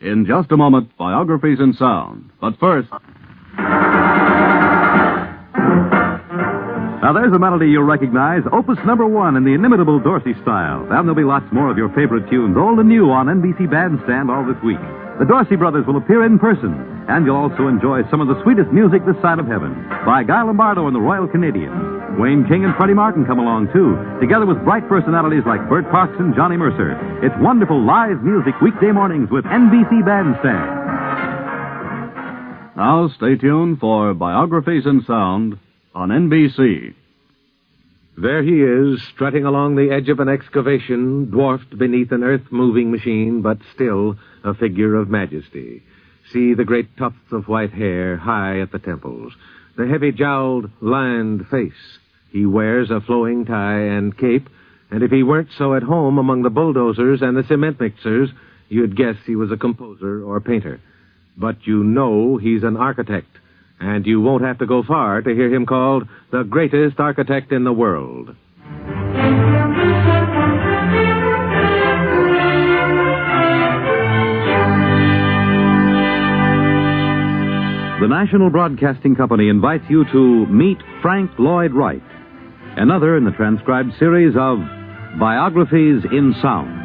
In just a moment, Biographies in Sound. But first... Now, there's a melody you'll recognize, Opus number 1 in the inimitable Dorsey style. And there'll be lots more of your favorite tunes, old and new, on NBC Bandstand all this week. The Dorsey brothers will appear in person, and you'll also enjoy some of the sweetest music this side of heaven by Guy Lombardo and the Royal Canadians. Wayne King and Freddie Martin come along, too, together with bright personalities like Bert Parks and Johnny Mercer. It's wonderful live music weekday mornings with NBC Bandstand. Now, stay tuned for Biographies in Sound on NBC. There he is, strutting along the edge of an excavation, dwarfed beneath an earth-moving machine, but still a figure of majesty. See the great tufts of white hair high at the temples, the heavy-jowled, lined face. He wears a flowing tie and cape, and if he weren't so at home among the bulldozers and the cement mixers, you'd guess he was a composer or painter. But you know he's an architect, and you won't have to go far to hear him called the greatest architect in the world. The National Broadcasting Company invites you to meet Frank Lloyd Wright, another in the transcribed series of Biographies in Sound.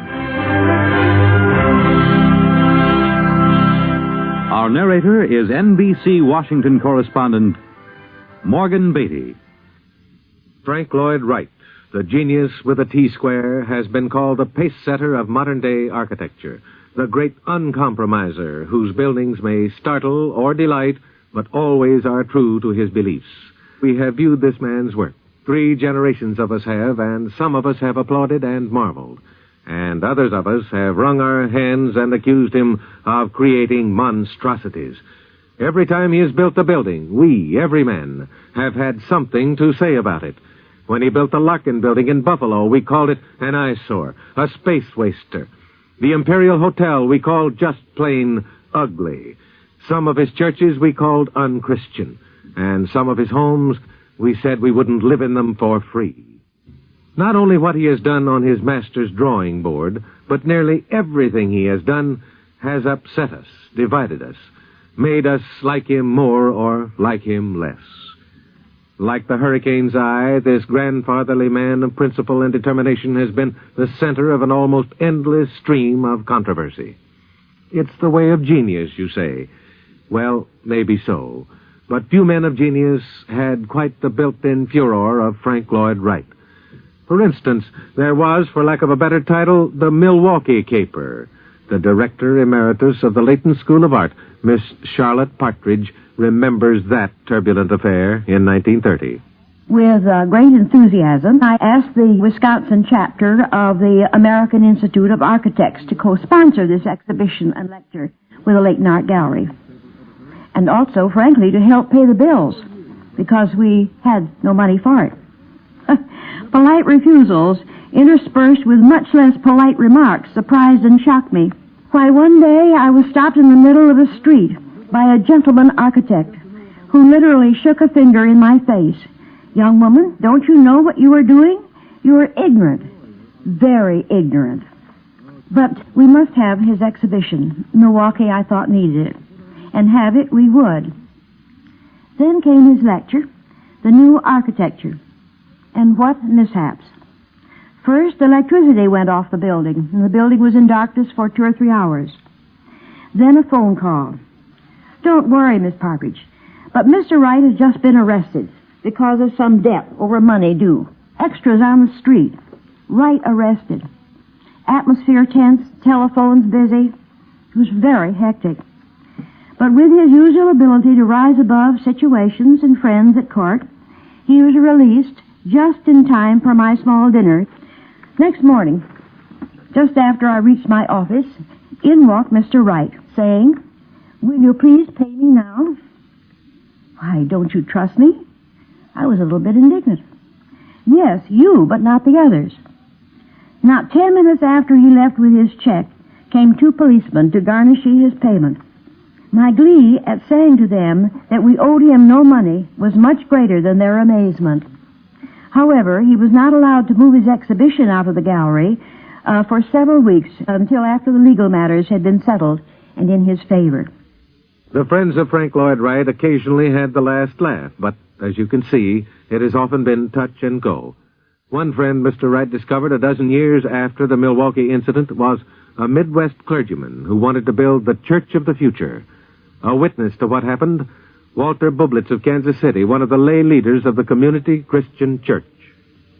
Our narrator is NBC Washington correspondent Morgan Beatty. Frank Lloyd Wright, the genius with a T-square, has been called the pace-setter of modern-day architecture, the great uncompromiser whose buildings may startle or delight, but always are true to his beliefs. We have viewed this man's work. 3 generations of us have, and some of us have applauded and marveled. And others of us have wrung our hands and accused him of creating monstrosities. Every time he has built a building, we, every man, have had something to say about it. When he built the Larkin building in Buffalo, we called it an eyesore, a space waster. The Imperial Hotel we called just plain ugly. Some of his churches we called unchristian. And some of his homes we said we wouldn't live in them for free. Not only what he has done on his master's drawing board, but nearly everything he has done has upset us, divided us, made us like him more or like him less. Like the hurricane's eye, this grandfatherly man of principle and determination has been the center of an almost endless stream of controversy. It's the way of genius, you say. Well, maybe so. But few men of genius had quite the built-in furor of Frank Lloyd Wright. For instance, there was, for lack of a better title, the Milwaukee Caper. The director emeritus of the Leighton School of Art, Miss Charlotte Partridge, remembers that turbulent affair in 1930. With great enthusiasm, I asked the Wisconsin chapter of the American Institute of Architects to co-sponsor this exhibition and lecture with the Leighton Art Gallery. And also, frankly, to help pay the bills, because we had no money for it. Polite refusals, interspersed with much less polite remarks, surprised and shocked me. Why, one day I was stopped in the middle of a street by a gentleman architect who literally shook a finger in my face. Young woman, don't you know what you are doing? You are ignorant, very ignorant. But we must have his exhibition. Milwaukee, I thought, needed it. And have it we would. Then came his lecture, The New Architecture. And what mishaps. First, electricity went off the building, and the building was in darkness for 2 or 3 hours. Then a phone call. Don't worry, Miss Partridge, but Mr. Wright has just been arrested because of some debt over money due. Extras on the street. Wright arrested. Atmosphere tense, telephones busy. It was very hectic. But with his usual ability to rise above situations and friends at court, he was released just in time for my small dinner. Next morning, just after I reached my office, in walked Mr. Wright, saying, "Will you please pay me now?" "Why, don't you trust me?" I was a little bit indignant. "Yes, you, but not the others." Not 10 minutes after he left with his check, came 2 policemen to garnish his payment. My glee at saying to them that we owed him no money was much greater than their amazement. However, he was not allowed to move his exhibition out of the gallery for several weeks until after the legal matters had been settled and in his favor. The friends of Frank Lloyd Wright occasionally had the last laugh, but as you can see, it has often been touch and go. One friend Mr. Wright discovered a dozen years after the Milwaukee incident was a Midwest clergyman who wanted to build the Church of the Future. A witness to what happened, Walter Bublitz of Kansas City, one of the lay leaders of the Community Christian Church.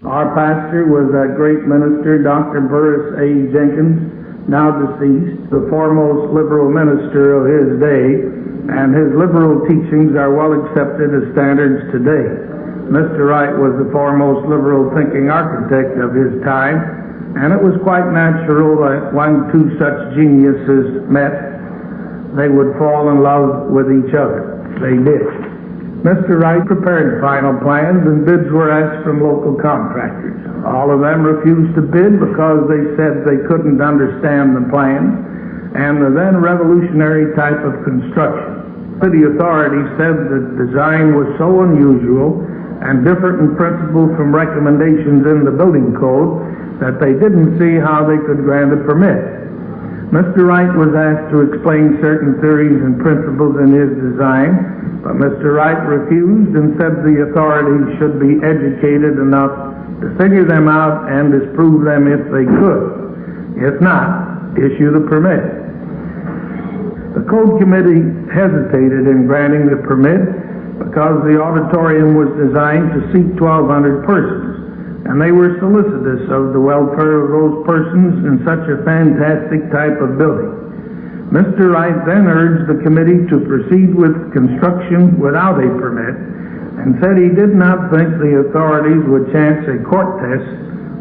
Our pastor was that great minister, Dr. Burris A. Jenkins, now deceased, the foremost liberal minister of his day, and his liberal teachings are well accepted as standards today. Mr. Wright was the foremost liberal thinking architect of his time, and it was quite natural that when two such geniuses met, they would fall in love with each other. They did. Mr. Wright prepared final plans, and bids were asked from local contractors. All of them refused to bid because they said they couldn't understand the plans and the then revolutionary type of construction. City authorities said the design was so unusual and different in principle from recommendations in the building code that they didn't see how they could grant a permit. Mr. Wright was asked to explain certain theories and principles in his design, but Mr. Wright refused and said the authorities should be educated enough to figure them out and disprove them if they could. If not, issue the permit. The Code Committee hesitated in granting the permit because the auditorium was designed to seat 1,200 persons, and they were solicitous of the welfare of those persons in such a fantastic type of building. Mr. Wright then urged the committee to proceed with construction without a permit and said he did not think the authorities would chance a court test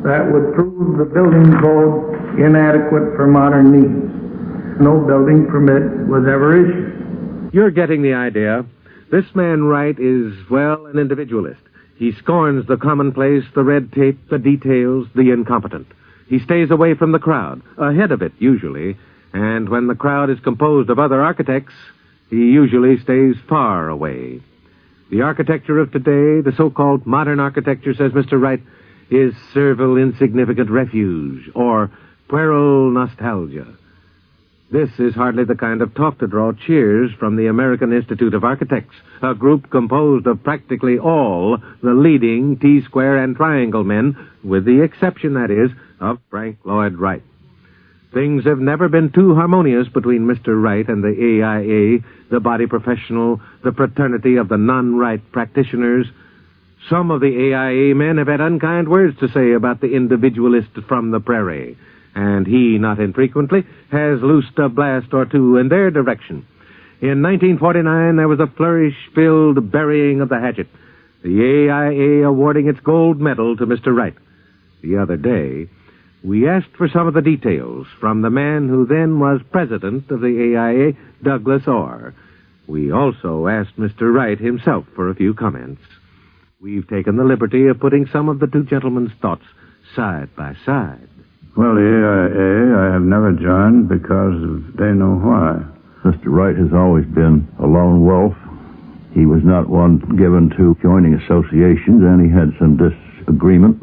that would prove the building code inadequate for modern needs. No building permit was ever issued. You're getting the idea. This man Wright is, well, an individualist. He scorns the commonplace, the red tape, the details, the incompetent. He stays away from the crowd, ahead of it, usually, and when the crowd is composed of other architects, he usually stays far away. The architecture of today, the so-called modern architecture, says Mr. Wright, is servile, insignificant refuge, or puerile nostalgia. This is hardly the kind of talk to draw cheers from the American Institute of Architects, a group composed of practically all the leading T-square and triangle men, with the exception, that is, of Frank Lloyd Wright. Things have never been too harmonious between Mr. Wright and the AIA, the body professional, the fraternity of the non-Wright practitioners. Some of the AIA men have had unkind words to say about the individualist from the prairie, and he, not infrequently, has loosed a blast or two in their direction. In 1949, there was a flourish-filled burying of the hatchet, the AIA awarding its gold medal to Mr. Wright. The other day, we asked for some of the details from the man who then was president of the AIA, Douglas Orr. We also asked Mr. Wright himself for a few comments. We've taken the liberty of putting some of the two gentlemen's thoughts side by side. Well, the AIA I have never joined because they know why. Mr. Wright has always been a lone wolf. He was not one given to joining associations, and he had some disagreement.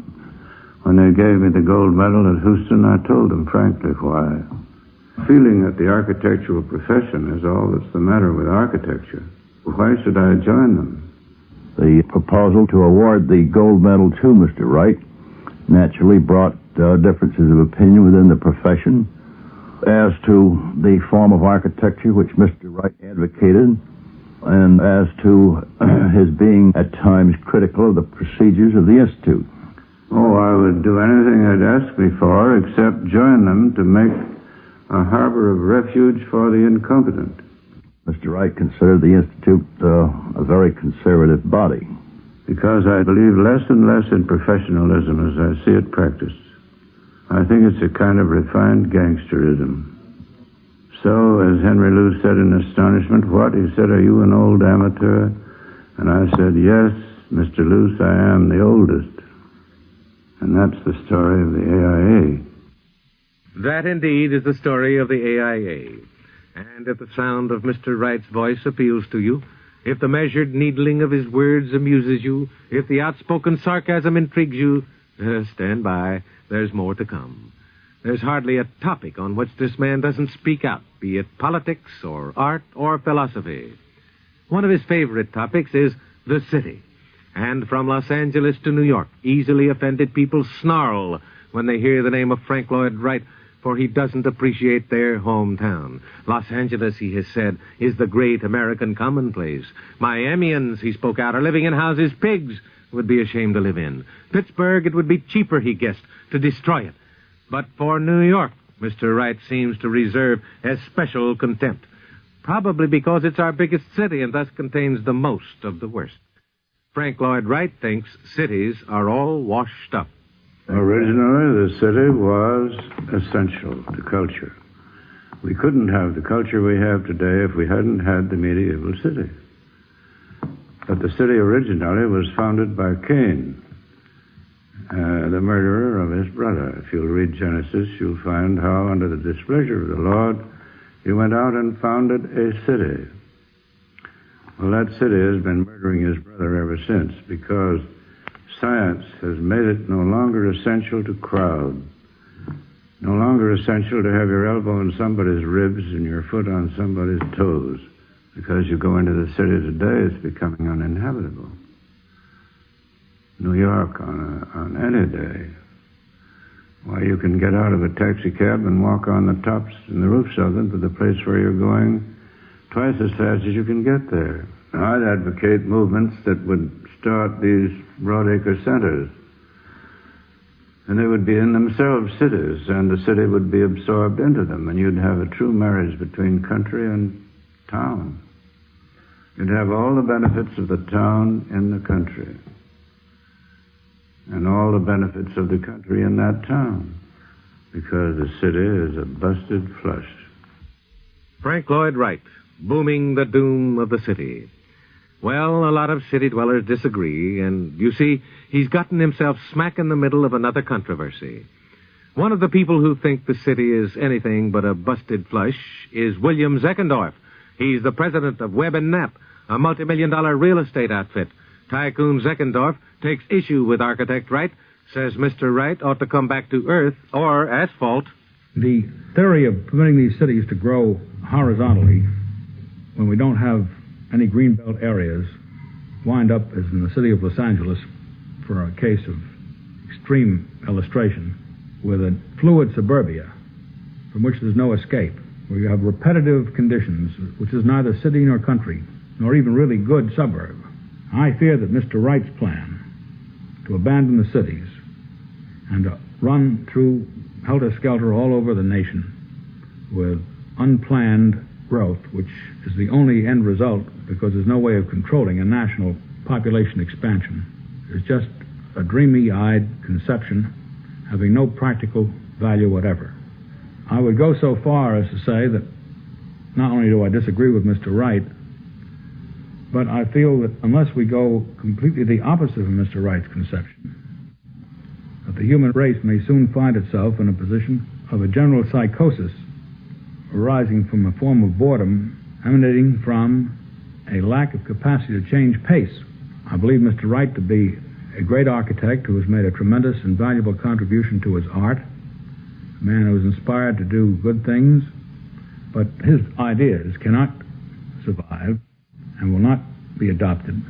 When they gave me the gold medal at Houston, I told them frankly why. Feeling that the architectural profession is all that's the matter with architecture, why should I join them? The proposal to award the gold medal to Mr. Wright naturally brought differences of opinion within the profession as to the form of architecture which Mr. Wright advocated, and as to his being at times critical of the procedures of the Institute. Oh, I would do anything they'd ask me for except join them to make a harbor of refuge for the incompetent. Mr. Wright considered the Institute a very conservative body. Because I believe less and less in professionalism as I see it practiced. I think it's a kind of refined gangsterism. So, as Henry Lou said in astonishment, "What?" He said, "Are you an old amateur?" And I said, "Yes, Mr. Luce, I am the oldest." And that's the story of the AIA. That indeed is the story of the AIA. And if the sound of Mr. Wright's voice appeals to you, if the measured needling of his words amuses you, if the outspoken sarcasm intrigues you, stand by. There's more to come. There's hardly a topic on which this man doesn't speak out, be it politics or art or philosophy. One of his favorite topics is the city. And from Los Angeles to New York, easily offended people snarl when they hear the name of Frank Lloyd Wright, for he doesn't appreciate their hometown. Los Angeles, he has said, is the great American commonplace. Miamians, he spoke out, are living in houses pigs would be ashamed to live in. Pittsburgh, it would be cheaper, he guessed, to destroy it. But for New York, Mr. Wright seems to reserve a special contempt, probably because it's our biggest city and thus contains the most of the worst. Frank Lloyd Wright thinks cities are all washed up. Originally, the city was essential to culture. We couldn't have the culture we have today if we hadn't had the medieval city. But the city originally was founded by Cain, the murderer of his brother. If you'll read Genesis, you'll find how, under the displeasure of the Lord, he went out and founded a city. Well, that city has been murdering his brother ever since, because science has made it no longer essential to crowd, no longer essential to have your elbow in somebody's ribs and your foot on somebody's toes. Because you go into the city today, it's becoming uninhabitable. New York on any day. Why, you can get out of a taxi cab and walk on the tops and the roofs of them to the place where you're going twice as fast as you can get there. Now, I'd advocate movements that would start these broadacre centers. And they would be in themselves cities, and the city would be absorbed into them, and you'd have a true marriage between country and town. You'd have all the benefits of the town in the country, and all the benefits of the country in that town, because the city is a busted flush. Frank Lloyd Wright, booming the doom of the city. Well, a lot of city dwellers disagree, and you see, he's gotten himself smack in the middle of another controversy. One of the people who think the city is anything but a busted flush is William Zeckendorf. He's the president of Webb & Knapp, a multi-million-dollar real estate outfit. Tycoon Zeckendorf takes issue with architect Wright, says Mr. Wright ought to come back to earth or asphalt. The theory of permitting these cities to grow horizontally when we don't have any greenbelt areas wind up, as in the city of Los Angeles, for a case of extreme illustration, with a fluid suburbia from which there's no escape, where you have repetitive conditions, which is neither city nor country, nor even really good suburb. I fear that Mr. Wright's plan to abandon the cities and to run through helter-skelter all over the nation with unplanned growth, which is the only end result because there's no way of controlling a national population expansion, is just a dreamy-eyed conception having no practical value whatever. I would go so far as to say that not only do I disagree with Mr. Wright, but I feel that unless we go completely the opposite of Mr. Wright's conception, that the human race may soon find itself in a position of a general psychosis arising from a form of boredom emanating from a lack of capacity to change pace. I believe Mr. Wright to be a great architect who has made a tremendous and valuable contribution to his art, a man who is inspired to do good things, but his ideas cannot survive and will not be adopted,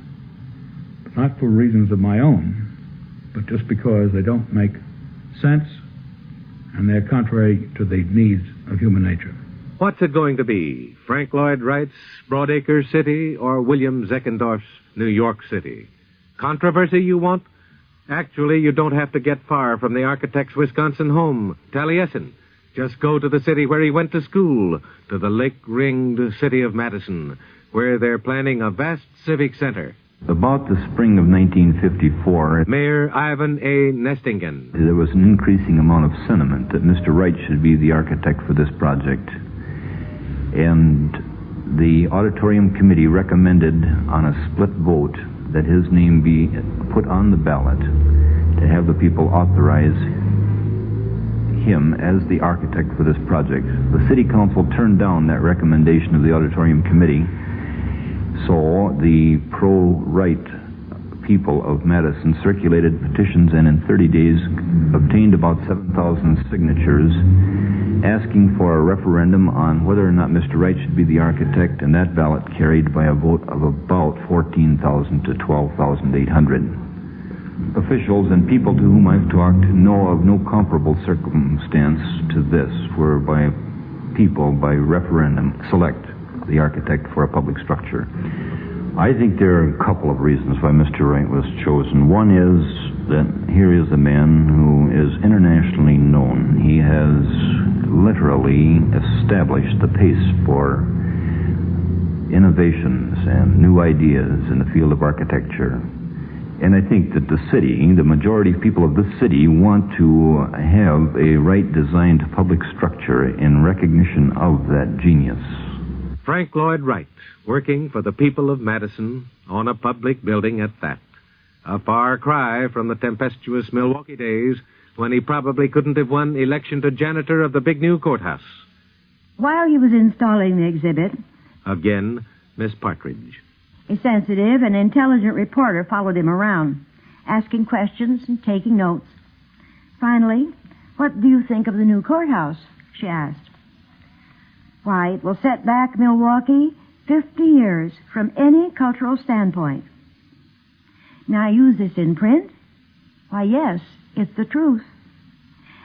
not for reasons of my own, but just because they don't make sense and they're contrary to the needs of human nature. What's it going to be? Frank Lloyd Wright's Broadacre City or William Zeckendorf's New York City? Controversy you want? Actually, you don't have to get far from the architect's Wisconsin home, Taliesin. Just go to the city where he went to school, to the lake-ringed city of Madison, where they're planning a vast civic center. About the spring of 1954, Mayor Ivan A. Nestingen. There was an increasing amount of sentiment that Mr. Wright should be the architect for this project. And the auditorium committee recommended on a split vote that his name be put on the ballot to have the people authorize him as the architect for this project. The city council turned down that recommendation of the auditorium committee, so the pro-Wright people of Madison circulated petitions and in 30 days obtained about 7,000 signatures asking for a referendum on whether or not Mr. Wright should be the architect, and that ballot carried by a vote of about 14,000 to 12,800. Officials and people to whom I've talked know of no comparable circumstance to this, whereby people, by referendum, select the architect for a public structure. I think there are a couple of reasons why Mr. Wright was chosen. One is that here is a man who is internationally known. He has literally established the pace for innovations and new ideas in the field of architecture. And I think that the city, the majority of people of this city, want to have a Wright-designed public structure in recognition of that genius. Frank Lloyd Wright, working for the people of Madison on a public building at that. A far cry from the tempestuous Milwaukee days when he probably couldn't have won election to janitor of the big new courthouse. While he was installing the exhibit, Again, Miss Partridge. a sensitive and intelligent reporter followed him around, asking questions and taking notes. Finally, "What do you think of the new courthouse?" she asked. "Why, it will set back Milwaukee 50 years from any cultural standpoint." "May I use this in print?" "Why, yes, it's the truth."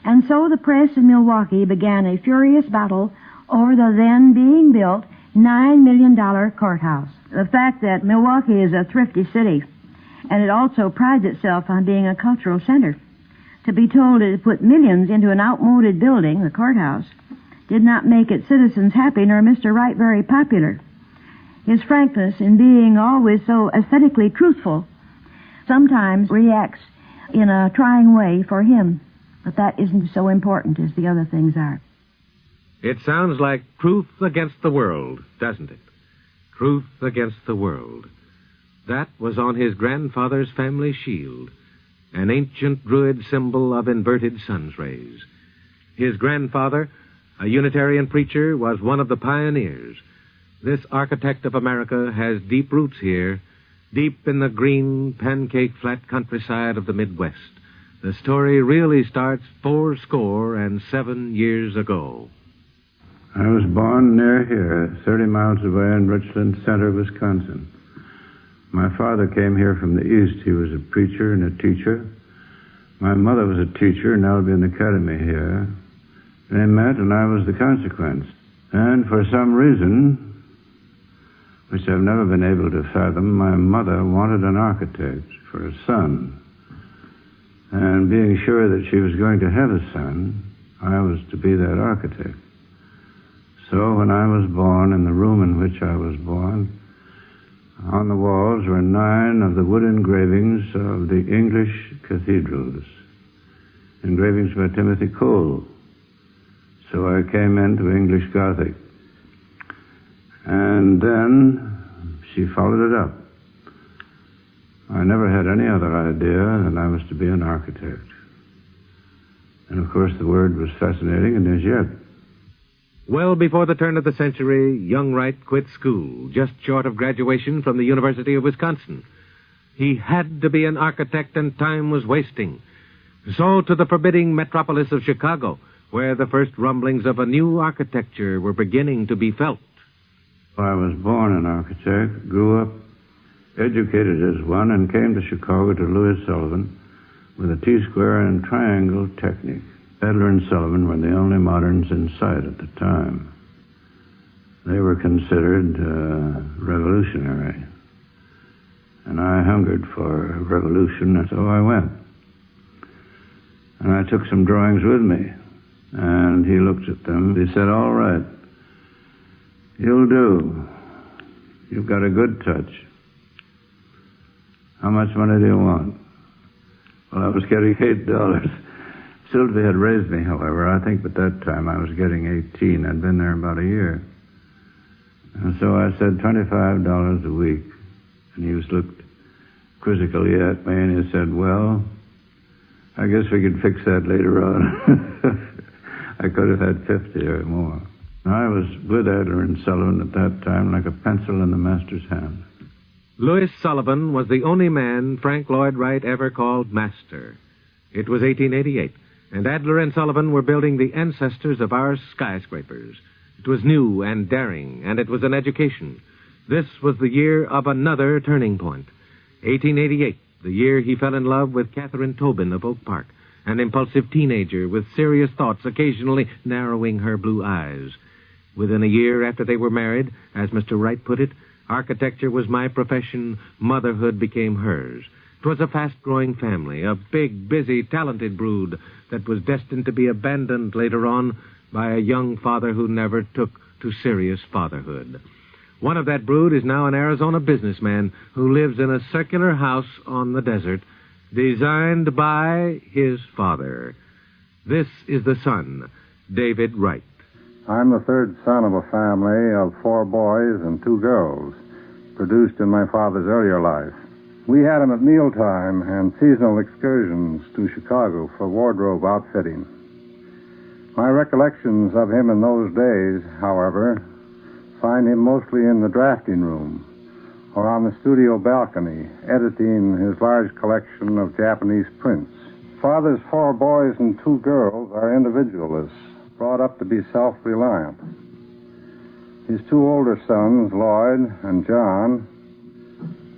And so the press in Milwaukee began a furious battle over the then being built $9 million courthouse. The fact that Milwaukee is a thrifty city, and it also prides itself on being a cultural center, to be told it had put millions into an outmoded building, the courthouse, did not make its citizens happy nor Mr. Wright very popular. His frankness in being always so aesthetically truthful sometimes reacts in a trying way for him, but that isn't so important as the other things are. It sounds like truth against the world, doesn't it? Truth against the world. That was on his grandfather's family shield, an ancient Druid symbol of inverted sun's rays. His grandfather, a Unitarian preacher, was one of the pioneers. This architect of America has deep roots here, deep in the green, pancake-flat countryside of the Midwest. The story really starts 77 years ago. I was born near here, 30 miles away in Richland Center, Wisconsin. My father came here from the East. He was a preacher and a teacher. My mother was a teacher and held an academy here. They met, and I was the consequence. And for some reason, which I've never been able to fathom, my mother wanted an architect for a son. And being sure that she was going to have a son, I was to be that architect. So when I was born, in the room in which I was born, on the walls were 9 of the wood engravings of the English cathedrals, engravings by Timothy Cole. So I came into English Gothic. And then she followed it up. I never had any other idea than I was to be an architect. And of course the word was fascinating and is yet. Well before the turn of the century, young Wright quit school, just short of graduation from the University of Wisconsin. He had to be an architect, and time was wasting. So to the forbidding metropolis of Chicago, where the first rumblings of a new architecture were beginning to be felt. I was born an architect, grew up, educated as one, and came to Chicago to Louis Sullivan with a T-square and triangle technique. Adler and Sullivan were the only moderns in sight at the time. They were considered revolutionary. And I hungered for revolution, and so I went. And I took some drawings with me. And he looked at them. He said, "All right, you'll do. You've got a good touch. How much money do you want?" Well, I was getting $8. Sylvie had raised me, however. I think at that time I was getting 18. I'd been there about a year. And so I said $25 a week. And he looked quizzically at me, and he said, "Well, I guess we could fix that later on." I could have had 50 or more. I was with Adler and Sullivan at that time like a pencil in the master's hand. Louis Sullivan was the only man Frank Lloyd Wright ever called master. It was 1888, and Adler and Sullivan were building the ancestors of our skyscrapers. It was new and daring, and it was an education. This was the year of another turning point. 1888, the year he fell in love with Catherine Tobin of Oak Park, an impulsive teenager with serious thoughts occasionally narrowing her blue eyes. Within a year after they were married, as Mr. Wright put it, architecture was my profession, motherhood became hers. It was a fast-growing family, a big, busy, talented brood that was destined to be abandoned later on by a young father who never took to serious fatherhood. One of that brood is now an Arizona businessman who lives in a circular house on the desert, designed by his father. This is the son, David Wright. I'm the third son of a family of 4 boys and 2 girls, produced in my father's earlier life. We had him at mealtime and seasonal excursions to Chicago for wardrobe outfitting. My recollections of him in those days, however, find him mostly in the drafting room or on the studio balcony, editing his large collection of Japanese prints. Father's 4 boys and 2 girls are individualists, brought up to be self-reliant. His 2 older sons, Lloyd and John,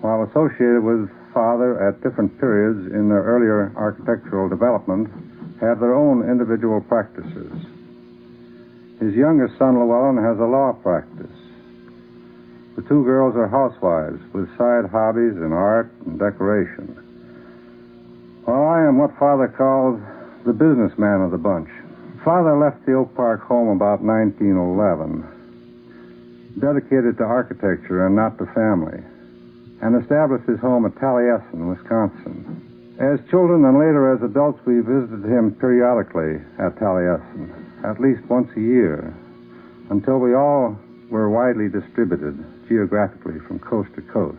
while associated with father at different periods in their earlier architectural development, have their own individual practices. His youngest son, Llewellyn, has a law practice. The 2 girls are housewives with side hobbies in art and decoration. While I am what Father calls the businessman of the bunch. Father left the Oak Park home about 1911, dedicated to architecture and not to family, and established his home at Taliesin, Wisconsin. As children and later as adults, we visited him periodically at Taliesin, at least once a year, until we all were widely distributed geographically from coast to coast.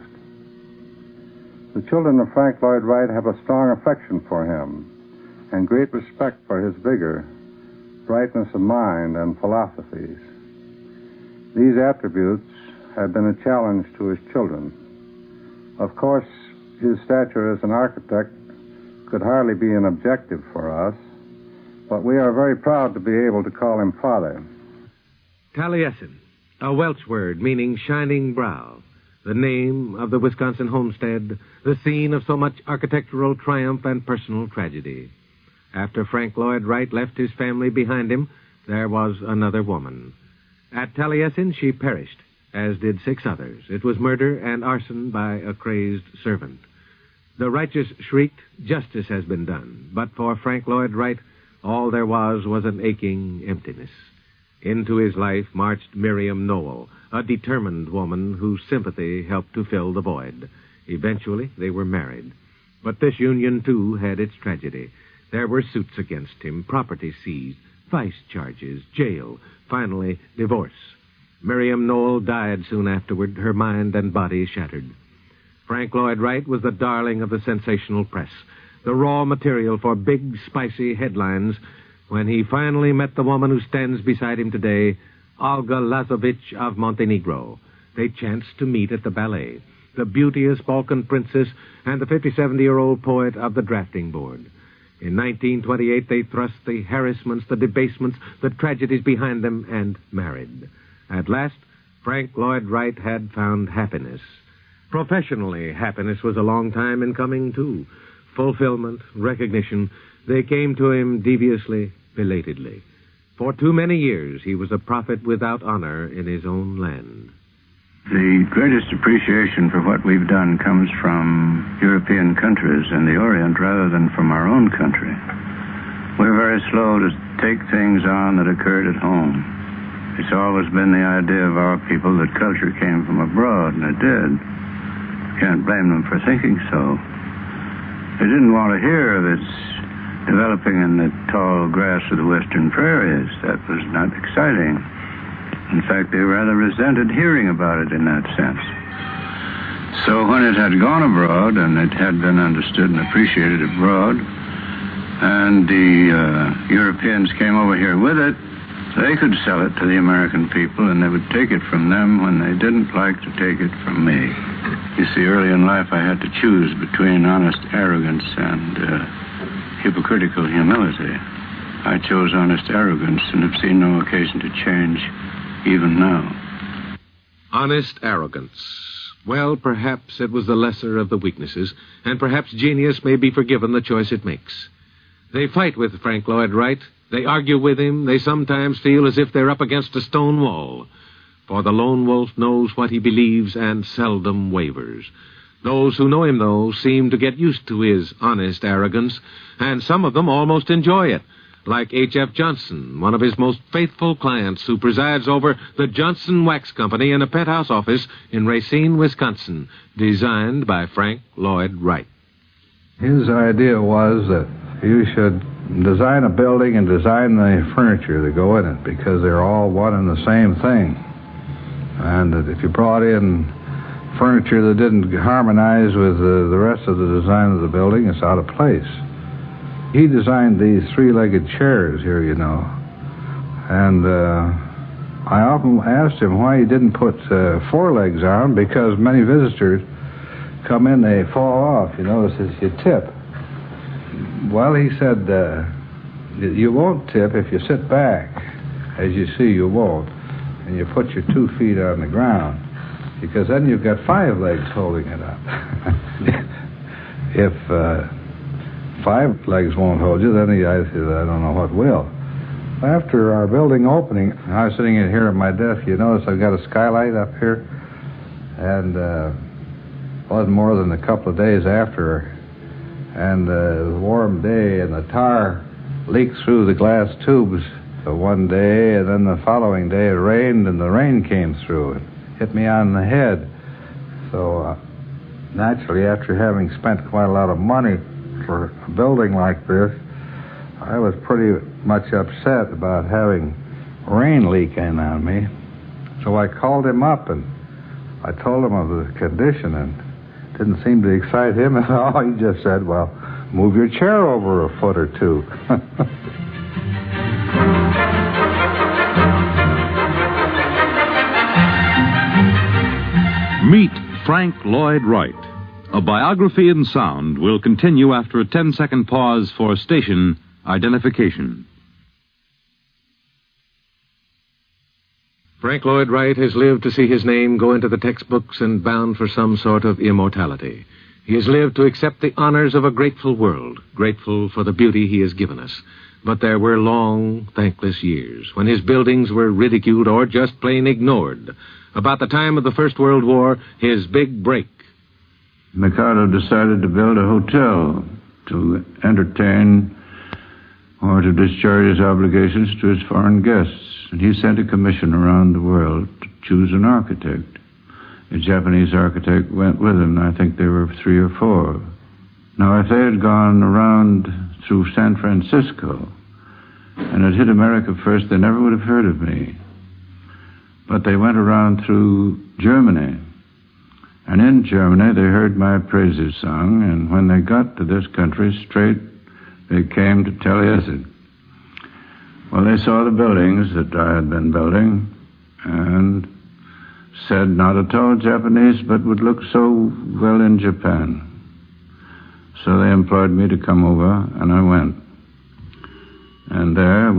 The children of Frank Lloyd Wright have a strong affection for him and great respect for his vigor, brightness of mind, and philosophies. These attributes have been a challenge to his children. Of course, his stature as an architect could hardly be an objective for us, but we are very proud to be able to call him Father. Taliesin, a Welsh word meaning shining brow, the name of the Wisconsin homestead, the scene of so much architectural triumph and personal tragedy. After Frank Lloyd Wright left his family behind him, there was another woman. At Taliesin, she perished, as did 6 others. It was murder and arson by a crazed servant. The righteous shrieked, "Justice has been done." But for Frank Lloyd Wright, all there was an aching emptiness. Into his life marched Miriam Noel, a determined woman whose sympathy helped to fill the void. Eventually, they were married. But this union, too, had its tragedy. There were suits against him, property seized, vice charges, jail, finally, divorce. Miriam Noel died soon afterward, her mind and body shattered. Frank Lloyd Wright was the darling of the sensational press, the raw material for big, spicy headlines when he finally met the woman who stands beside him today, Olga Lazovich of Montenegro. They chanced to meet at the ballet, the beauteous Balkan princess and the 57-year-old poet of the drafting board. In 1928, they thrust the harassments, the debasements, the tragedies behind them and married. At last, Frank Lloyd Wright had found happiness. Professionally, happiness was a long time in coming, too. Fulfillment, recognition, they came to him deviously, belatedly. For too many years, he was a prophet without honor in his own land. The greatest appreciation for what we've done comes from European countries in the Orient rather than from our own country. We're very slow to take things on that occurred at home. It's always been the idea of our people that culture came from abroad, and it did. Can't blame them for thinking so. They didn't want to hear of its developing in the tall grass of the western prairies. That was not exciting. In fact, they rather resented hearing about it in that sense. So when it had gone abroad, and it had been understood and appreciated abroad, and the Europeans came over here with it, They could sell it to the American people, and they would take it from them when they didn't like to take it from me. You see, early in life I had to choose between honest arrogance and hypocritical humility. I chose honest arrogance and have seen no occasion to change, even now. Honest arrogance. Well, perhaps it was the lesser of the weaknesses, and perhaps genius may be forgiven the choice it makes. They fight with Frank Lloyd Wright. They argue with him. They sometimes feel as if they're up against a stone wall. For the lone wolf knows what he believes and seldom wavers. Those who know him, though, seem to get used to his honest arrogance, and some of them almost enjoy it, like H.F. Johnson, one of his most faithful clients, who presides over the Johnson Wax Company in a penthouse office in Racine, Wisconsin, designed by Frank Lloyd Wright. His idea was that you should design a building and design the furniture that go in it, because they're all one and the same thing. And that if you brought in furniture that didn't harmonize with the rest of the design of the building, it's out of place. He designed these three-legged chairs here, you know. And I often asked him why he didn't put four legs on, because many visitors come in, they fall off, you know, as you tip. Well, he said, you won't tip if you sit back. As you see, you won't. And you put your 2 feet on the ground, because then you've got 5 legs holding it up. If 5 legs won't hold you, then I said, I don't know what will. After our building opening, I was sitting in here at my desk. You notice I've got a skylight up here, and it wasn't more than a couple of days after. And it was a warm day, and the tar leaked through the glass tubes one day, and then the following day it rained, and the rain came through and hit me on the head. So naturally, after having spent quite a lot of money for a building like this, I was pretty much upset about having rain leak in on me. So I called him up, and I told him of the condition, and didn't seem to excite him at all. He just said, well, move your chair over a foot or two. Meet Frank Lloyd Wright. A biography in sound will continue after a 10-second pause for station identification. Frank Lloyd Wright has lived to see his name go into the textbooks and bound for some sort of immortality. He has lived to accept the honors of a grateful world, grateful for the beauty he has given us. But there were long, thankless years when his buildings were ridiculed or just plain ignored. About the time of the First World War, his big break. Mikado decided to build a hotel to entertain or to discharge his obligations to his foreign guests. And he sent a commission around the world to choose an architect. A Japanese architect went with him. I think there were 3 or 4. Now, if they had gone around through San Francisco and had hit America first, they never would have heard of me. But they went around through Germany. And in Germany, they heard my praises sung, and when they got to this country, straight they came to Taliesin. Well, they saw the buildings that I had been building and said not at all Japanese, but would look so well in Japan. So they employed me to come over, and I went. And there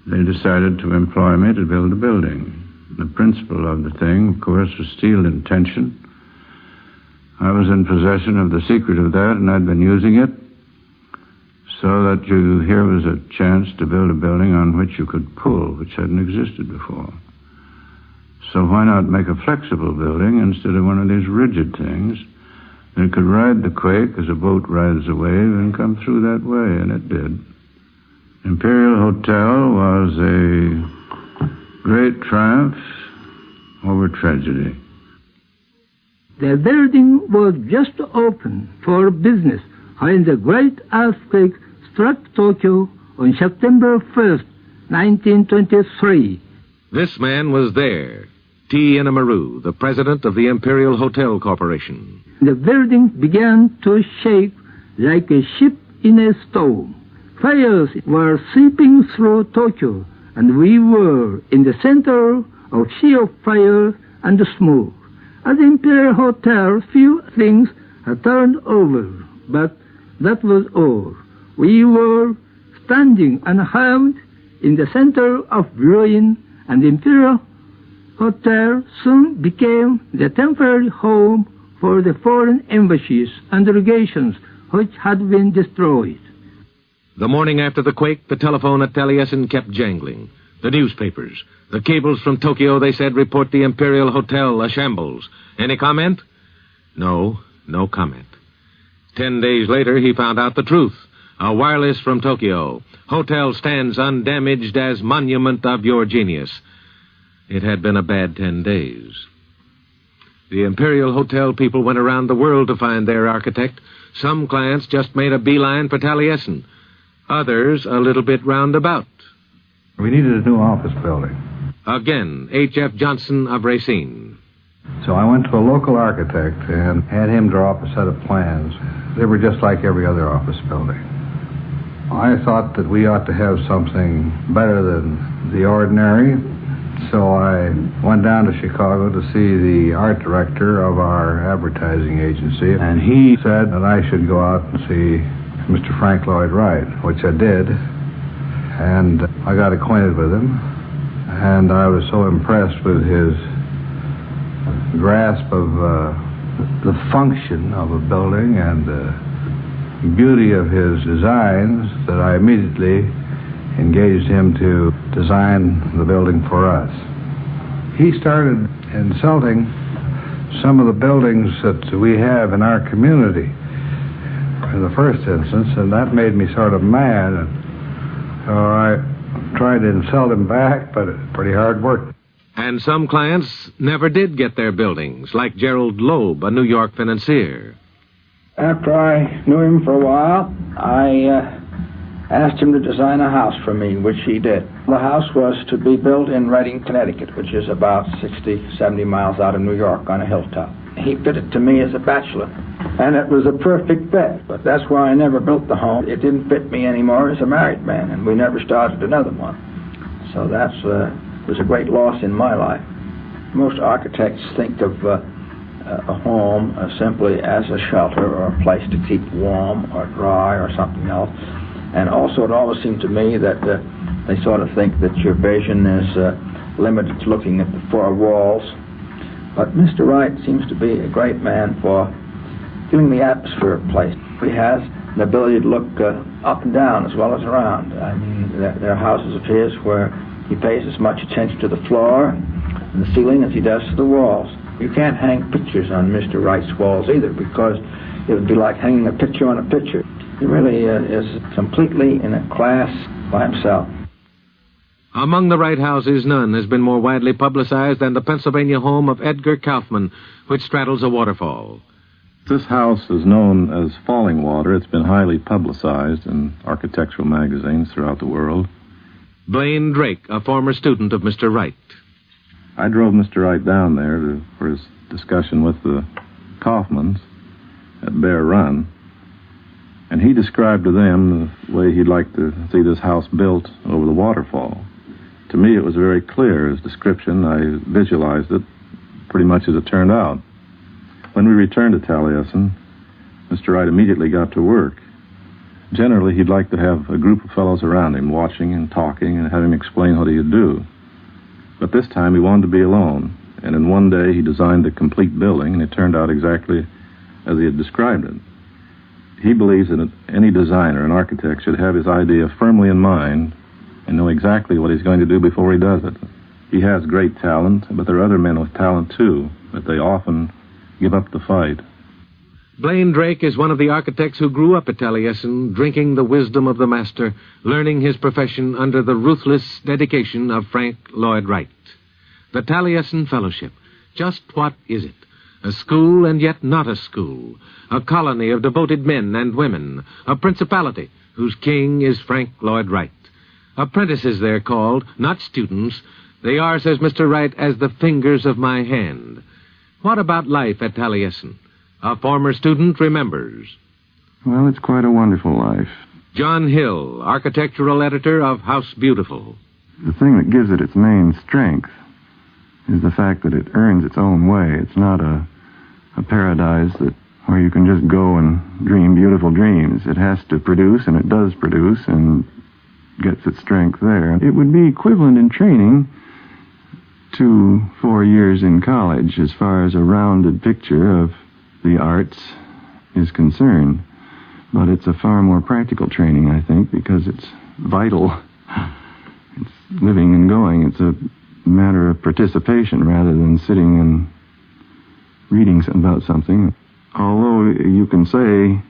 they decided to employ me to build a building. The principle of the thing, of course, was steel and tension. I was in possession of the secret of that, and I'd been using it, so that here was a chance to build a building on which you could pull, which hadn't existed before. So why not make a flexible building instead of one of these rigid things that could ride the quake as a boat rides a wave and come through that way, and it did. Imperial Hotel was a great triumph over tragedy. The building was just open for business when the great earthquake struck Tokyo on September 1st, 1923. This man was there, T. Inamaru, the president of the Imperial Hotel Corporation. The building began to shake like a ship in a storm. Fires were sweeping through Tokyo, and we were in the center of sea of fire and smoke. At the Imperial Hotel, few things had turned over, but that was all. We were standing unharmed in the center of ruin, and the Imperial Hotel soon became the temporary home for the foreign embassies and legations which had been destroyed. The morning after the quake, the telephone at Taliesin kept jangling. The newspapers, the cables from Tokyo, they said, report the Imperial Hotel a shambles. Any comment? No comment. 10 days later, he found out the truth. A wireless from Tokyo. Hotel stands undamaged as monument of your genius. It had been a bad 10 days. The Imperial Hotel people went around the world to find their architect. Some clients just made a beeline for Taliesin. Others a little bit roundabout. We needed a new office building. Again, H.F. Johnson of Racine. So I went to a local architect and had him draw up a set of plans. They were just like every other office building. I thought that we ought to have something better than the ordinary, so I went down to Chicago to see the art director of our advertising agency, and he said that I should go out and see Mr. Frank Lloyd Wright, which I did, and I got acquainted with him, and I was so impressed with his grasp of the function of a building and the beauty of his designs that I immediately engaged him to design the building for us. He started insulting some of the buildings that we have in our community in the first instance, and that made me sort of mad. And so I tried to insult him back, but it's pretty hard work. And some clients never did get their buildings, like Gerald Loeb, a New York financier. After I knew him for a while, I asked him to design a house for me, which he did. The house was to be built in Reading, Connecticut, which is about 60, 70 miles out of New York on a hilltop. He fitted to me as a bachelor, and it was a perfect fit, but that's why I never built the home. It didn't fit me anymore as a married man, and we never started another one. So that was a great loss in my life. Most architects think of a home simply as a shelter or a place to keep warm or dry or something else. And also it always seemed to me that they sort of think that your vision is limited to looking at the four walls. But Mr. Wright seems to be a great man for feeling the atmosphere of a place. He has the ability to look up and down as well as around. I mean, there are houses of his where he pays as much attention to the floor and the ceiling as he does to the walls. You can't hang pictures on Mr. Wright's walls either, because it would be like hanging a picture on a picture. He really is completely in a class by himself. Among the Wright houses, none has been more widely publicized than the Pennsylvania home of Edgar Kaufman, which straddles a waterfall. This house is known as Falling Water. It's been highly publicized in architectural magazines throughout the world. Blaine Drake, a former student of Mr. Wright. I drove Mr. Wright down there for his discussion with the Kaufmans at Bear Run, and he described to them the way he'd like to see this house built over the waterfall. To me, it was very clear, his description. I visualized it pretty much as it turned out. When we returned to Taliesin, Mr. Wright immediately got to work. Generally, he'd like to have a group of fellows around him watching and talking and have him explain what he'd do. But this time he wanted to be alone, and in one day he designed the complete building, and it turned out exactly as he had described it. He believes that any designer, an architect, should have his idea firmly in mind and know exactly what he's going to do before he does it. He has great talent, but there are other men with talent too, but they often give up the fight. Blaine Drake is one of the architects who grew up at Taliesin, drinking the wisdom of the master, learning his profession under the ruthless dedication of Frank Lloyd Wright. The Taliesin Fellowship, just what is it? A school and yet not a school, a colony of devoted men and women, a principality whose king is Frank Lloyd Wright. Apprentices they're called, not students. They are, says Mr. Wright, as the fingers of my hand. What about life at Taliesin? A former student remembers. Well, it's quite a wonderful life. John Hill, architectural editor of House Beautiful. the thing that gives it its main strength is the fact that it earns its own way. It's not a paradise where you can just go and dream beautiful dreams. It has to produce, and it does produce, and gets its strength there. It would be equivalent in training to 4 years in college as far as a rounded picture of the arts is concerned. But it's a far more practical training, I think, because it's vital. It's living and going. It's a matter of participation rather than sitting and reading about something. Although you can say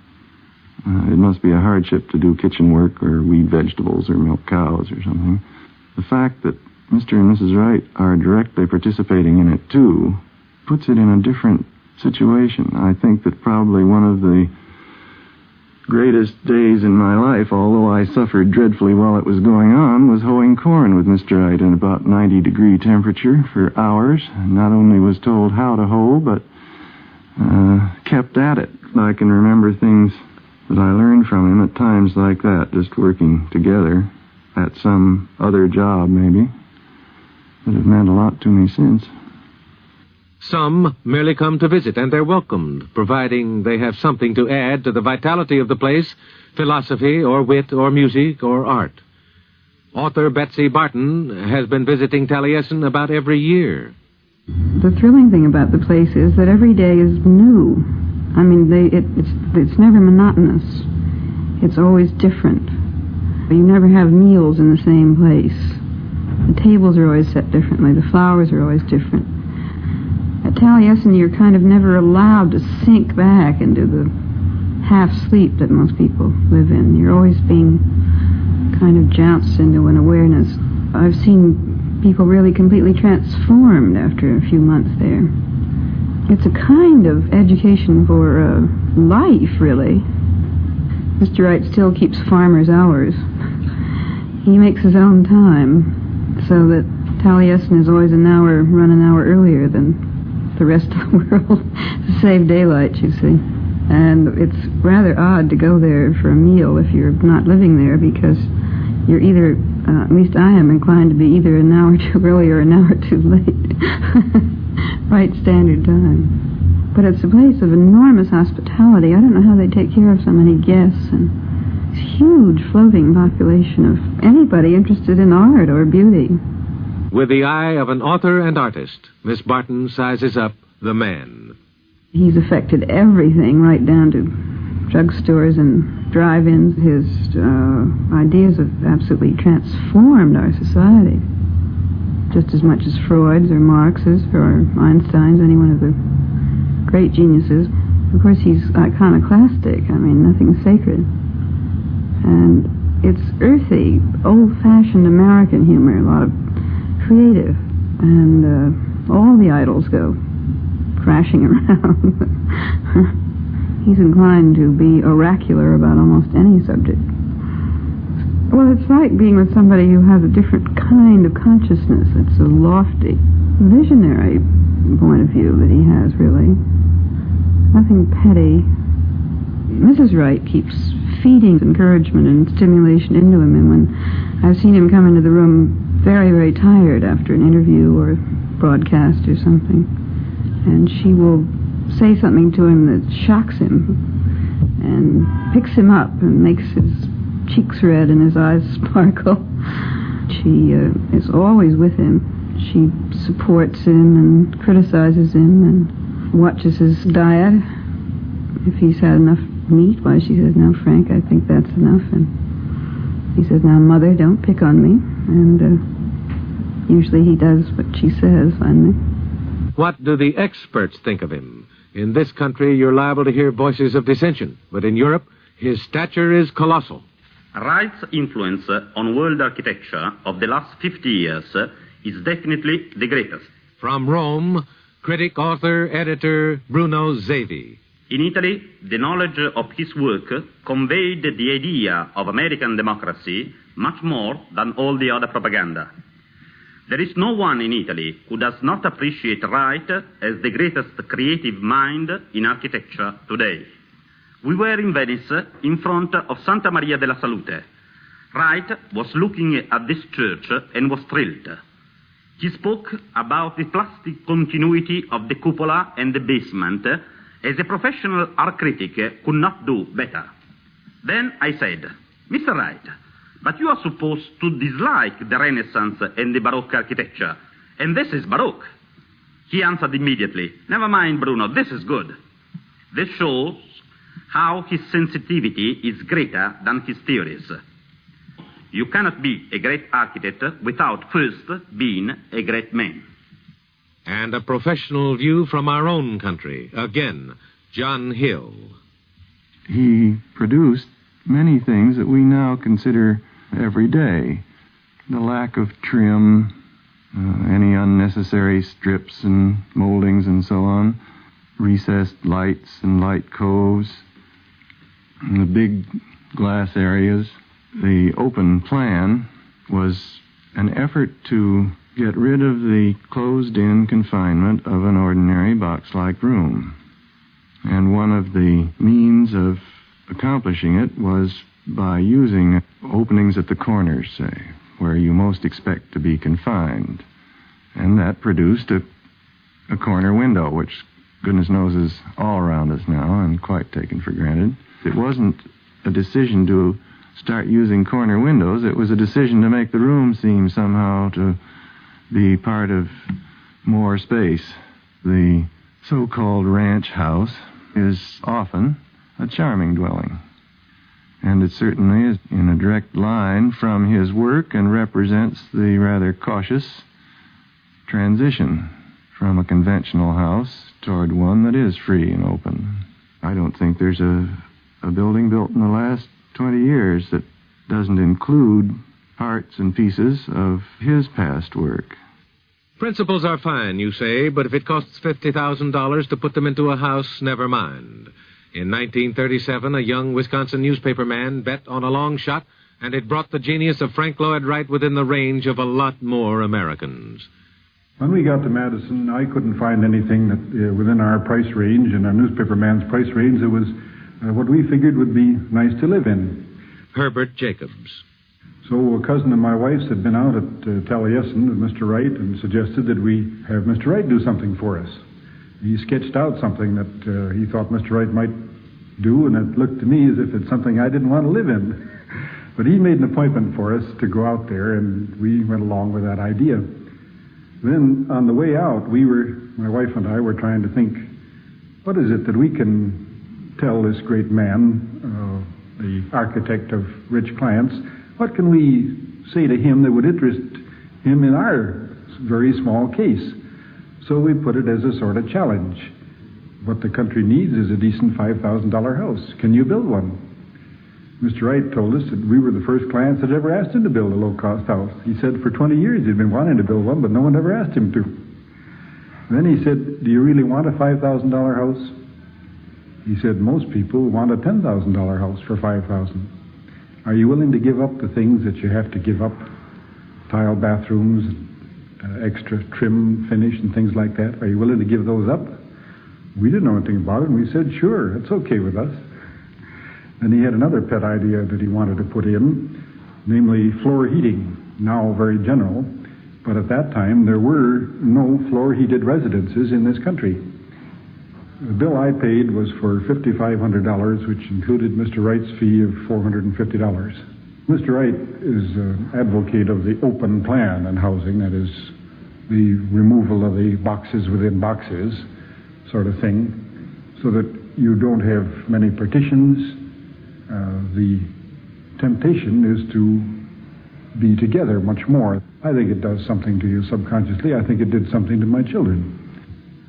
it must be a hardship to do kitchen work or weed vegetables or milk cows or something, the fact that Mr. and Mrs. Wright are directly participating in it, too, puts it in a different situation. I think that probably one of the greatest days in my life, although I suffered dreadfully while it was going on, was hoeing corn with Mr. Wright in about 90-degree temperature for hours. Not only was told how to hoe, but kept at it. I can remember things that I learned from him at times like that, just working together at some other job, maybe, that have meant a lot to me since. Some merely come to visit, and they're welcomed, providing they have something to add to the vitality of the place, philosophy or wit or music or art. Author Betsy Barton has been visiting Taliesin about every year. The thrilling thing about the place is that every day is new. I mean, it's never monotonous. It's always different. You never have meals in the same place. The tables are always set differently. The flowers are always different. At Taliesin, you're kind of never allowed to sink back into the half-sleep that most people live in. You're always being kind of jounced into an awareness. I've seen people really completely transformed after a few months there. It's a kind of education for life, really. Mr. Wright still keeps farmer's hours. He makes his own time, so that Taliesin is always run an hour earlier than the rest of the world to save daylight, you see. And it's rather odd to go there for a meal if you're not living there, because you're either, at least I am inclined to be either an hour too early or an hour too late. Right standard time. But it's a place of enormous hospitality. I don't know how they take care of so many guests, and this huge floating population of anybody interested in art or beauty. With the eye of an author and artist, Miss Barton sizes up the man. He's affected everything, right down to drugstores and drive-ins. His ideas have absolutely transformed our society, just as much as Freud's or Marx's or Einstein's, any one of the great geniuses. Of course, he's iconoclastic. I mean, nothing sacred. And it's earthy, old-fashioned American humor, a lot of creative, and all the idols go crashing around. He's inclined to be oracular about almost any subject. Well, it's like being with somebody who has a different kind of consciousness. It's a lofty, visionary point of view that he has, really. Nothing petty. Mrs. Wright keeps feeding encouragement and stimulation into him, and when I've seen him come into the room very, very tired after an interview or broadcast or something, and she will say something to him that shocks him and picks him up and makes his cheeks red and his eyes sparkle. She is always with him. She supports him and criticizes him and watches his diet. If he's had enough meat, why, she says, "Now, Frank, I think that's enough." And he says, "Now, Mother, don't pick on me." And usually he does what she says, finally. What do the experts think of him? In this country, you're liable to hear voices of dissension, but in Europe, his stature is colossal. Wright's influence on world architecture of the last 50 years is definitely the greatest. From Rome, critic, author, editor Bruno Zevi. In Italy, the knowledge of his work conveyed the idea of American democracy much more than all the other propaganda. There is no one in Italy who does not appreciate Wright as the greatest creative mind in architecture today. We were in Venice in front of Santa Maria della Salute. Wright was looking at this church and was thrilled. He spoke about the plastic continuity of the cupola and the basement as a professional art critic could not do better. Then I said, Mr. Wright, but you are supposed to dislike the Renaissance and the Baroque architecture, and this is Baroque. He answered immediately, never mind, Bruno, this is good. This shows how his sensitivity is greater than his theories. You cannot be a great architect without first being a great man. And a professional view from our own country. Again, John Hill. He produced many things that we now consider everyday. The lack of trim, any unnecessary strips and moldings and so on, recessed lights and light coves, and the big glass areas. The open plan was an effort to get rid of the closed-in confinement of an ordinary box-like room. And one of the means of accomplishing it was by using openings at the corners, say, where you most expect to be confined. And that produced a corner window, which goodness knows is all around us now and quite taken for granted. It wasn't a decision to start using corner windows. It was a decision to make the room seem somehow to be part of more space. The so-called ranch house is often a charming dwelling. And it certainly is in a direct line from his work and represents the rather cautious transition from a conventional house toward one that is free and open. I don't think there's a building built in the last 20 years that doesn't include parts and pieces of his past work. Principles are fine, you say, but if it costs $50,000 to put them into a house, never mind. In 1937, a young Wisconsin newspaperman bet on a long shot, and it brought the genius of Frank Lloyd Wright within the range of a lot more Americans. When we got to Madison, I couldn't find anything that within our price range and our newspaperman's price range that was what we figured would be nice to live in. Herbert Jacobs. So a cousin of my wife's had been out at Taliesin with Mr. Wright and suggested that we have Mr. Wright do something for us. He sketched out something that he thought Mr. Wright might do, and it looked to me as if it's something I didn't want to live in. But he made an appointment for us to go out there, and we went along with that idea. Then on the way out, my wife and I were trying to think, what is it that we can tell this great man, the architect of rich clients, what can we say to him that would interest him in our very small case? So we put it as a sort of challenge. What the country needs is a decent $5,000 house. Can you build one? Mr. Wright told us that we were the first clients that ever asked him to build a low-cost house. He said for 20 years he'd been wanting to build one, but no one ever asked him to. Then he said, do you really want a $5,000 house? He said, most people want a $10,000 house for $5,000. Are you willing to give up the things that you have to give up? Tile bathrooms, extra trim finish and things like that. Are you willing to give those up? We didn't know anything about it, and we said, sure, it's okay with us. And he had another pet idea that he wanted to put in, namely floor heating, now very general. But at that time, there were no floor-heated residences in this country. The bill I paid was for $5,500, which included Mr. Wright's fee of $450. Mr. Wright is an advocate of the open plan in housing, that is, the removal of the boxes within boxes sort of thing, so that you don't have many partitions. The temptation is to be together much more. I think it does something to you subconsciously. I think it did something to my children.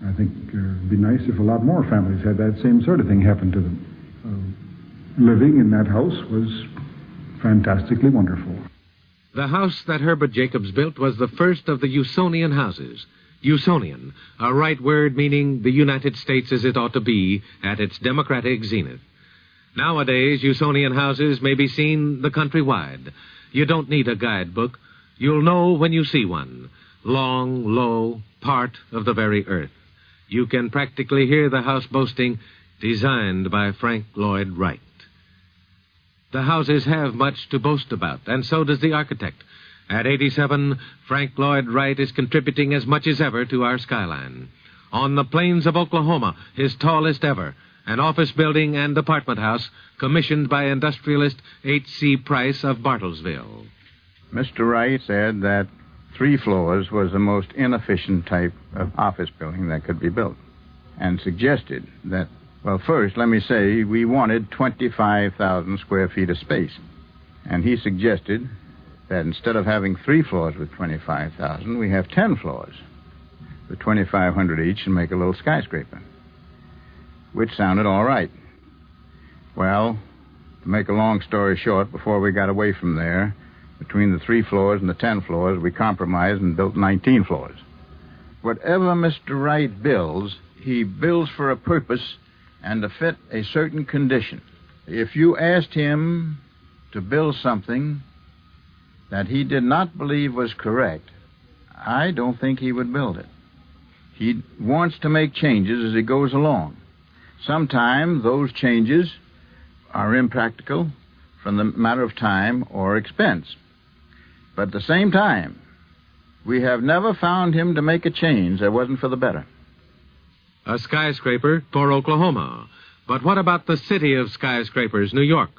I think it would be nice if a lot more families had that same sort of thing happen to them. Living in that house was fantastically wonderful. The house that Herbert Jacobs built was the first of the Usonian houses. Usonian, a right word meaning the United States as it ought to be at its democratic zenith. Nowadays, Usonian houses may be seen the country wide. You don't need a guidebook. You'll know when you see one. Long, low, part of the very earth. You can practically hear the house boasting, designed by Frank Lloyd Wright. The houses have much to boast about, and so does the architect. At 87, Frank Lloyd Wright is contributing as much as ever to our skyline. On the plains of Oklahoma, his tallest ever, an office building and apartment house commissioned by industrialist H.C. Price of Bartlesville. Mr. Wright said that 3 floors was the most inefficient type of office building that could be built, and suggested that, well, first, let me say, we wanted 25,000 square feet of space. And he suggested that instead of having 3 floors with 25,000, we have 10 floors with 2,500 each and make a little skyscraper, which sounded all right. Well, to make a long story short, before we got away from there, between the 3 floors and the 10 floors, we compromised and built 19 floors. Whatever Mr. Wright builds, he builds for a purpose and to fit a certain condition. If you asked him to build something that he did not believe was correct, I don't think he would build it. He wants to make changes as he goes along. Sometimes those changes are impractical from the matter of time or expense. But at the same time, we have never found him to make a change that wasn't for the better. A skyscraper for Oklahoma. But what about the city of skyscrapers, New York?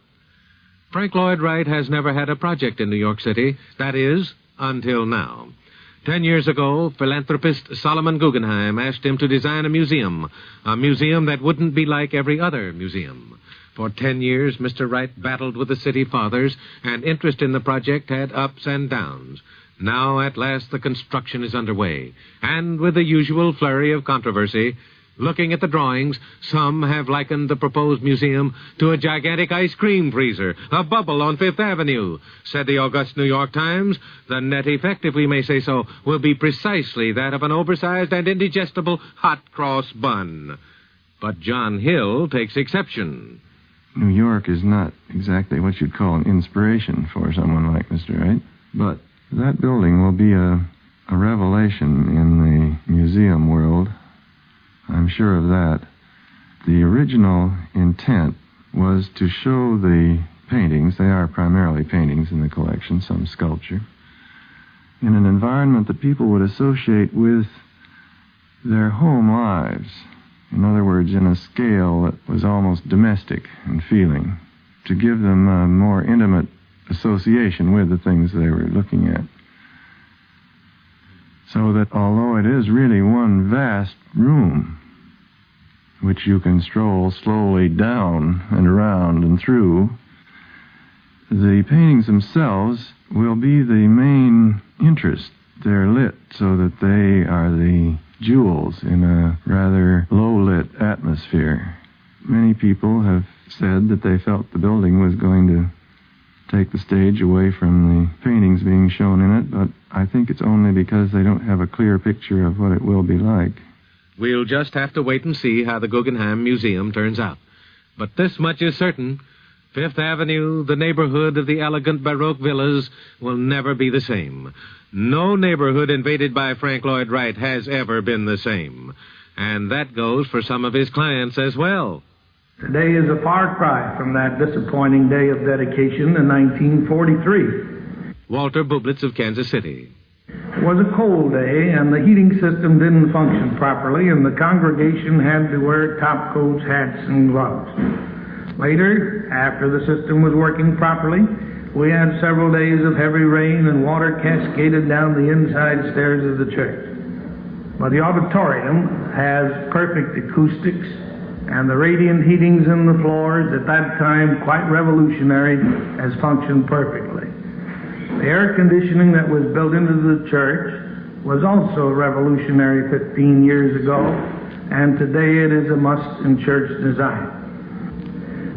Frank Lloyd Wright has never had a project in New York City, that is, until now. 10 years ago, philanthropist Solomon Guggenheim asked him to design a museum that wouldn't be like every other museum. For 10 years, Mr. Wright battled with the city fathers, and interest in the project had ups and downs. Now, at last, the construction is underway, and with the usual flurry of controversy, looking at the drawings, some have likened the proposed museum to a gigantic ice cream freezer, a bubble on Fifth Avenue. Said the august New York Times, the net effect, if we may say so, will be precisely that of an oversized and indigestible hot cross bun. But John Hill takes exception. New York is not exactly what you'd call an inspiration for someone like Mr. Wright, but that building will be a revelation in the museum world. I'm sure of that. The original intent was to show the paintings, they are primarily paintings in the collection, some sculpture, in an environment that people would associate with their home lives. In other words, in a scale that was almost domestic in feeling, to give them a more intimate association with the things they were looking at. So that although it is really one vast room, which you can stroll slowly down and around and through, the paintings themselves will be the main interest. They're lit so that they are the jewels in a rather low-lit atmosphere. Many people have said that they felt the building was going to take the stage away from the paintings being shown in it, but I think it's only because they don't have a clear picture of what it will be like. We'll just have to wait and see how the Guggenheim Museum turns out. But this much is certain. Fifth Avenue, the neighborhood of the elegant Baroque villas, will never be the same. No neighborhood invaded by Frank Lloyd Wright has ever been the same. And that goes for some of his clients as well. Today is a far cry from that disappointing day of dedication in 1943. Walter Bublitz of Kansas City. It was a cold day, and the heating system didn't function properly, and the congregation had to wear top coats, hats, and gloves. Later, after the system was working properly, we had several days of heavy rain and water cascaded down the inside stairs of the church. But the auditorium has perfect acoustics, and the radiant heatings in the floors, at that time quite revolutionary, has functioned perfectly. The air conditioning that was built into the church was also revolutionary 15 years ago, and today it is a must in church design.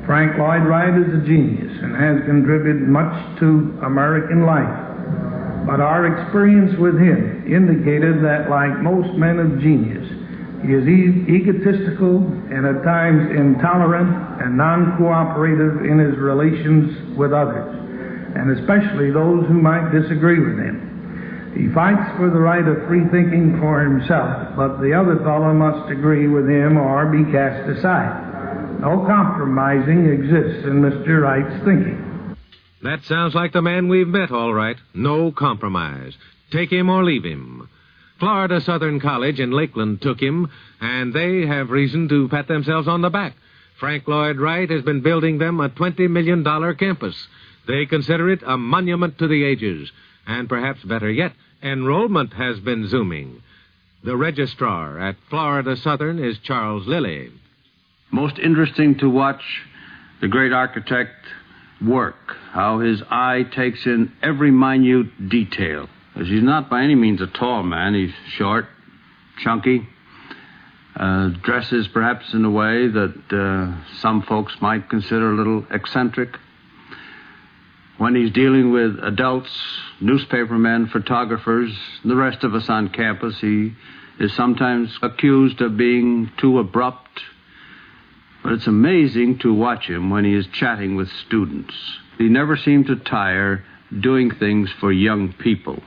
Frank Lloyd Wright is a genius and has contributed much to American life. But our experience with him indicated that, like most men of genius, he is egotistical and at times intolerant and non-cooperative in his relations with others, and especially those who might disagree with him. He fights for the right of free thinking for himself, but the other fellow must agree with him or be cast aside. No compromising exists in Mr. Wright's thinking. That sounds like the man we've met, all right. No compromise. Take him or leave him. Florida Southern College in Lakeland took him, and they have reason to pat themselves on the back. Frank Lloyd Wright has been building them a $20 million campus. They consider it a monument to the ages. And perhaps better yet, enrollment has been zooming. The registrar at Florida Southern is Charles Lilly. Most interesting to watch the great architect work, how his eye takes in every minute detail. Because he's not by any means a tall man. He's short, chunky, dresses perhaps in a way that some folks might consider a little eccentric. When he's dealing with adults, newspapermen, photographers, the rest of us on campus, he is sometimes accused of being too abrupt. But it's amazing to watch him when he is chatting with students. He never seemed to tire doing things for young people.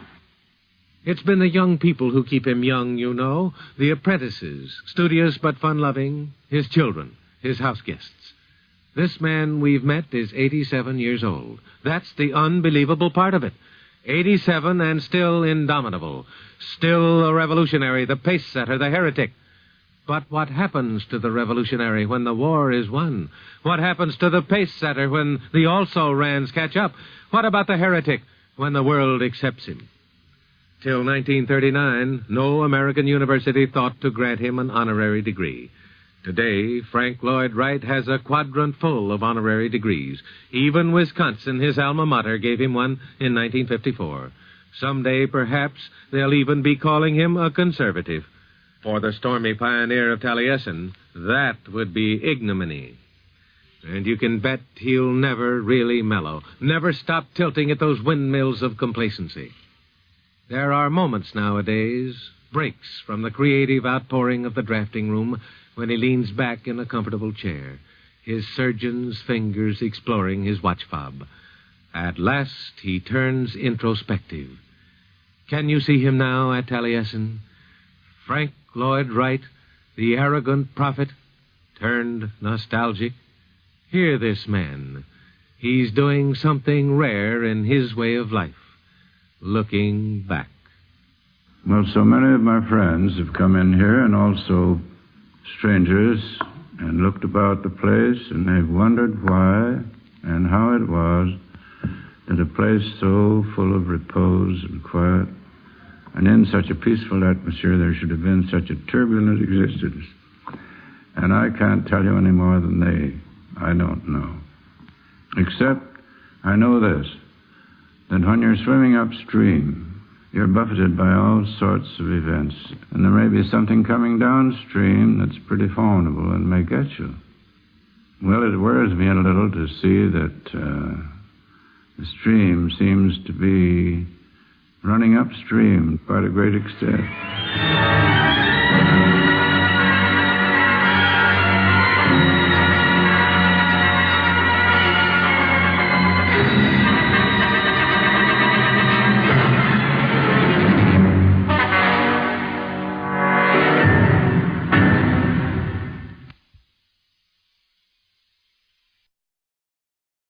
It's been the young people who keep him young, you know. The apprentices, studious but fun-loving, his children, his house guests. This man we've met is 87 years old. That's the unbelievable part of it. 87 and still indomitable. Still a revolutionary, the pace-setter, the heretic. But what happens to the revolutionary when the war is won? What happens to the pace-setter when the also-rans catch up? What about the heretic when the world accepts him? Till 1939, no American university thought to grant him an honorary degree. Today, Frank Lloyd Wright has a quadrant full of honorary degrees. Even Wisconsin, his alma mater, gave him one in 1954. Someday, perhaps, they'll even be calling him a conservative. For the stormy pioneer of Taliesin, that would be ignominy. And you can bet he'll never really mellow, never stop tilting at those windmills of complacency. There are moments nowadays, breaks from the creative outpouring of the drafting room, when he leans back in a comfortable chair, his surgeon's fingers exploring his watch fob. At last, he turns introspective. Can you see him now at Taliesin? Frank Lloyd Wright, the arrogant prophet, turned nostalgic. Hear this man. He's doing something rare in his way of life. Looking back. Well, so many of my friends have come in here, and also strangers, and looked about the place, and they've wondered why and how it was that a place so full of repose and quiet, and in such a peaceful atmosphere, there should have been such a turbulent existence. And I can't tell you any more than they. I don't know. Except I know this, that when you're swimming upstream, you're buffeted by all sorts of events, and there may be something coming downstream that's pretty formidable and may get you. Well, it worries me a little to see that the stream seems to be running upstream quite a great extent.